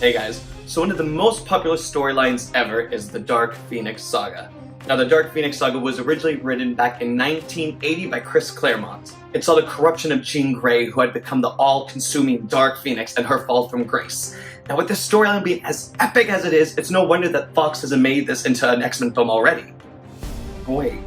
Hey guys, so one of the most popular storylines ever is the Dark Phoenix Saga. Now the Dark Phoenix Saga was originally written back in 1980 by Chris Claremont. It saw the corruption of Jean Grey, who had become the all-consuming Dark Phoenix, and her fall from grace. Now with this storyline being as epic as it is, it's no wonder that Fox has made this into an X-Men film already. Wait.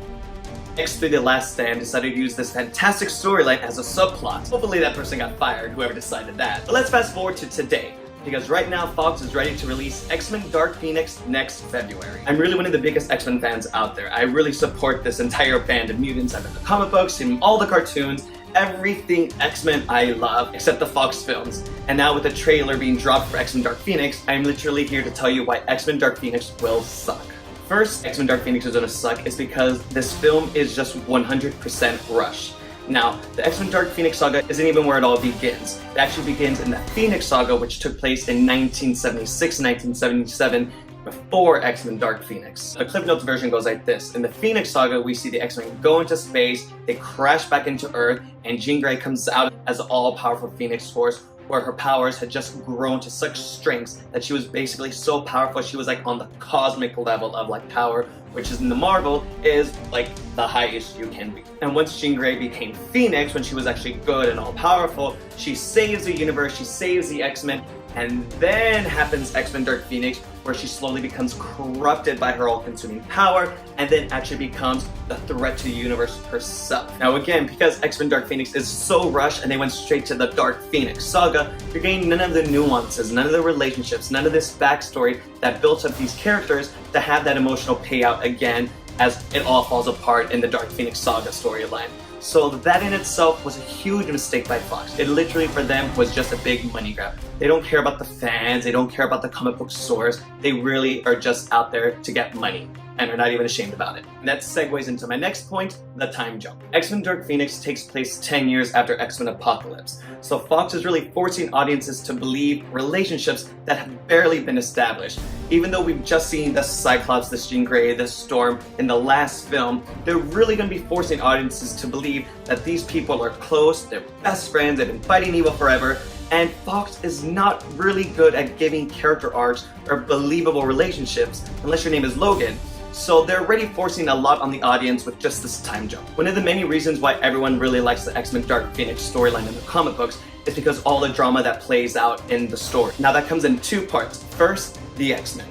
X3 The Last Stand decided to use this fantastic storyline as a subplot. Hopefully that person got fired, whoever decided that. But let's fast forward to today, because right now Fox is ready to release X-Men Dark Phoenix next February. I'm really one of the biggest X-Men fans out there. I really support this entire band of mutants. I've read the comic books, seen all the cartoons, everything X-Men I love, except the Fox films. And now with the trailer being dropped for X-Men Dark Phoenix, I'm literally here to tell you why X-Men Dark Phoenix will suck. First, X-Men Dark Phoenix is gonna suck is because this film is just 100% rush. Now, the X-Men Dark Phoenix Saga isn't even where it all begins. It actually begins in the Phoenix Saga, which took place in 1976 and 1977, before X-Men Dark Phoenix. The Cliff Notes version goes like this. In the Phoenix Saga, we see the X-Men go into space, they crash back into Earth, and Jean Grey comes out as an all-powerful Phoenix Force, where her powers had just grown to such strengths that she was basically so powerful she was like on the cosmic level of like power, which is in the Marvel is like the highest you can be. And once Jean Grey became Phoenix, when she was actually good and all-powerful, she saves the universe, she saves the X-Men, and then happens X-Men Dark Phoenix, where she slowly becomes corrupted by her all-consuming power, and then actually becomes the threat to the universe herself. Now again, because X-Men Dark Phoenix is so rushed and they went straight to the Dark Phoenix Saga, you're getting none of the nuances, none of the relationships, none of this backstory that built up these characters to have that emotional payout again as it all falls apart in the Dark Phoenix Saga storyline. So that in itself was a huge mistake by Fox. It literally for them was just a big money grab. They don't care about the fans, they don't care about the comic book source, they really are just out there to get money, and are not even ashamed about it. And that segues into my next point, the time jump. X-Men Dark Phoenix takes place 10 years after X-Men Apocalypse. So Fox is really forcing audiences to believe relationships that have barely been established. Even though we've just seen the Cyclops, the Jean Grey, the Storm in the last film, they're really going to be forcing audiences to believe that these people are close, they're best friends, they've been fighting evil forever, and Fox is not really good at giving character arcs or believable relationships, unless your name is Logan. So they're already forcing a lot on the audience with just this time jump. One of the many reasons why everyone really likes the X-Men Dark Phoenix storyline in the comic books is because all the drama that plays out in the story. Now that comes in two parts. First, the X-Men.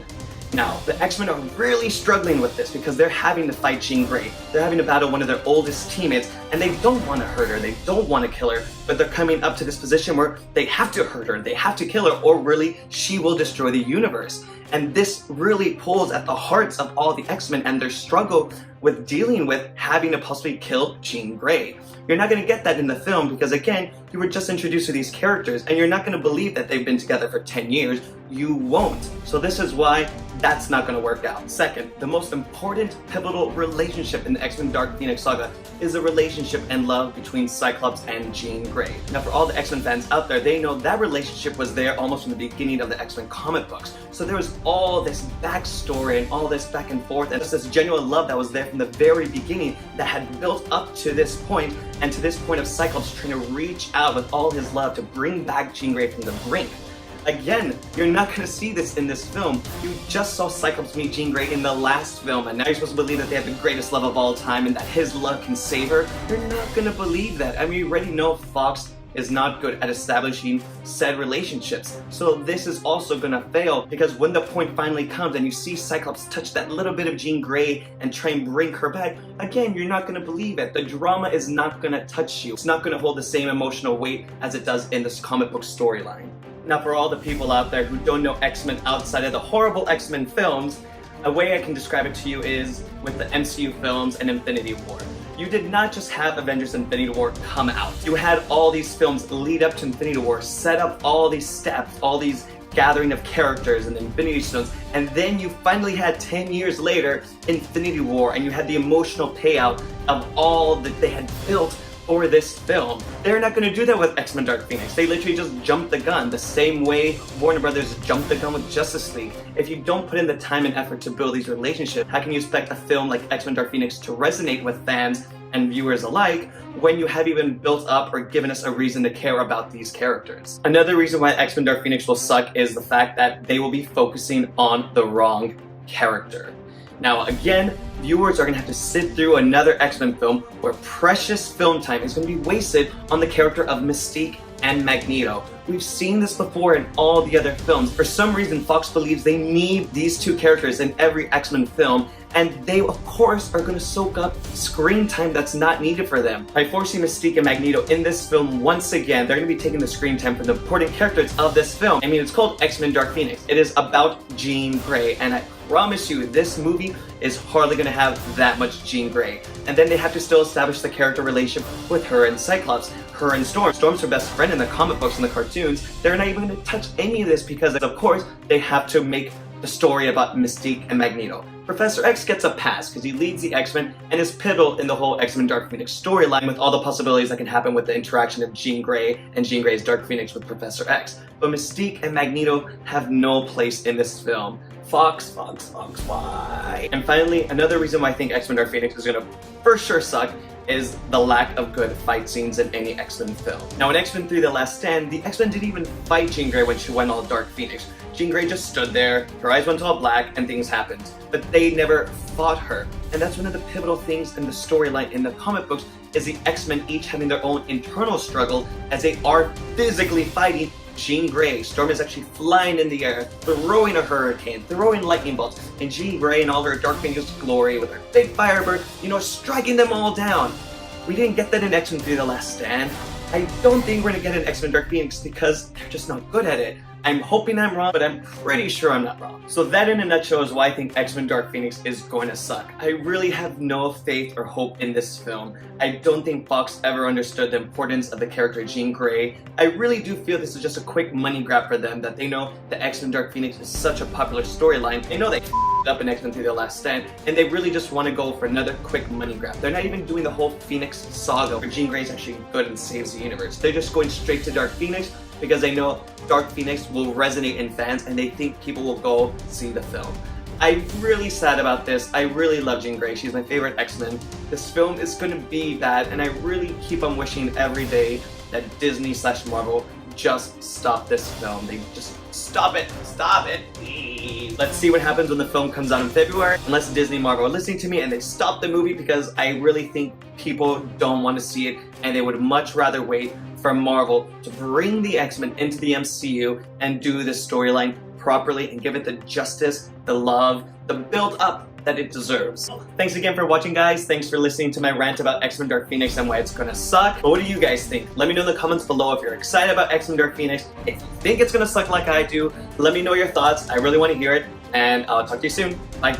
Now, the X-Men are really struggling with this because they're having to fight Jean Grey. They're having to battle one of their oldest teammates, and they don't want to hurt her, they don't want to kill her, but they're coming up to this position where they have to hurt her, they have to kill her, or really, she will destroy the universe. And this really pulls at the hearts of all the X-Men and their struggle with dealing with having to possibly kill Jean Grey. You're not going to get that in the film because, again, you were just introduced to these characters and you're not going to believe that they've been together for 10 years. You won't. So this is why that's not going to work out. Second, the most important pivotal relationship in the X-Men Dark Phoenix Saga is the relationship and love between Cyclops and Jean Grey. Now for all the X-Men fans out there, they know that relationship was there almost from the beginning of the X-Men comic books. So there was all this backstory and all this back and forth and just this genuine love that was there from the very beginning that had built up to this point, and to this point of Cyclops trying to reach out with all his love to bring back Jean Grey from the brink. Again, you're not going to see this in this film. You just saw Cyclops meet Jean Grey in the last film, and now you're supposed to believe that they have the greatest love of all time and that his love can save her. You're not going to believe that. I mean, you already know Fox is not good at establishing said relationships. So this is also gonna fail because when the point finally comes and you see Cyclops touch that little bit of Jean Grey and try and bring her back, again, you're not gonna believe it. The drama is not gonna touch you. It's not gonna hold the same emotional weight as it does in this comic book storyline. Now for all the people out there who don't know X-Men outside of the horrible X-Men films, a way I can describe it to you is with the MCU films and Infinity War. You did not just have Avengers Infinity War come out. You had all these films lead up to Infinity War, set up all these steps, all these gathering of characters and Infinity Stones, and then you finally had 10 years later Infinity War, and you had the emotional payout of all that they had built for this film. They're not going to do that with X-Men Dark Phoenix. They literally just jumped the gun the same way Warner Brothers jumped the gun with Justice League. If you don't put in the time and effort to build these relationships, how can you expect a film like X-Men Dark Phoenix to resonate with fans and viewers alike when you have even built up or given us a reason to care about these characters. Another reason why X-Men Dark Phoenix will suck is the fact that they will be focusing on the wrong character. Now again, viewers are going to have to sit through another X-Men film where precious film time is going to be wasted on the character of Mystique and Magneto. We've seen this before in all the other films. For some reason, Fox believes they need these two characters in every X-Men film, and they of course are going to soak up screen time that's not needed for them. By forcing Mystique and Magneto in this film once again, they're going to be taking the screen time from the important characters of this film. I mean, it's called X-Men Dark Phoenix. It is about Jean Grey, and I promise you, this movie is hardly going to have that much Jean Grey. And then they have to still establish the character relationship with her and Cyclops, her and Storm. Storm's her best friend in the comic books and the cartoons. They're not even going to touch any of this because, of course, they have to make the story about Mystique and Magneto. Professor X gets a pass because he leads the X-Men and is pivotal in the whole X-Men Dark Phoenix storyline with all the possibilities that can happen with the interaction of Jean Grey and Jean Grey's Dark Phoenix with Professor X. But Mystique and Magneto have no place in this film. Fox, why? And finally, another reason why I think X-Men Dark Phoenix is gonna for sure suck is the lack of good fight scenes in any X-Men film. Now in X-Men 3 The Last Stand, the X-Men didn't even fight Jean Grey when she went all Dark Phoenix. Jean Grey just stood there, her eyes went all black, and things happened. But they never fought her. And that's one of the pivotal things in the storyline in the comic books, is the X-Men each having their own internal struggle as they are physically fighting Jean Grey. Storm is actually flying in the air, throwing a hurricane, throwing lightning bolts, and Jean Grey in all her Dark Phoenix glory with her big firebird, striking them all down. We didn't get that in X-Men 3 The Last Stand. I don't think we're gonna get an X-Men Dark Phoenix because they're just not good at it. I'm hoping I'm wrong, but I'm pretty sure I'm not wrong. So that in a nutshell is why I think X-Men Dark Phoenix is going to suck. I really have no faith or hope in this film. I don't think Fox ever understood the importance of the character Jean Grey. I really do feel this is just a quick money grab for them, that they know that X-Men Dark Phoenix is such a popular storyline. They know they f***ed up in X-Men 3 The Last Stand, and they really just want to go for another quick money grab. They're not even doing the whole Phoenix saga where Jean Grey is actually good and saves the universe. They're just going straight to Dark Phoenix because they know Dark Phoenix will resonate in fans and they think people will go see the film. I'm really sad about this. I really love Jean Grey. She's my favorite X-Men. This film is going to be bad, and I really keep on wishing every day that Disney/Marvel just stop this film. They just stop it. Stop it. Please. Let's see what happens when the film comes out in February. Unless Disney Marvel are listening to me and they stop the movie, because I really think people don't want to see it and they would much rather wait for Marvel to bring the X-Men into the MCU and do this storyline properly and give it the justice, the love, the build-up that it deserves. Thanks again for watching, guys. Thanks for listening to my rant about X-Men Dark Phoenix and why it's gonna suck. But what do you guys think? Let me know in the comments below if you're excited about X-Men Dark Phoenix. If you think it's gonna suck like I do, let me know your thoughts. I really want to hear it, and I'll talk to you soon. Bye.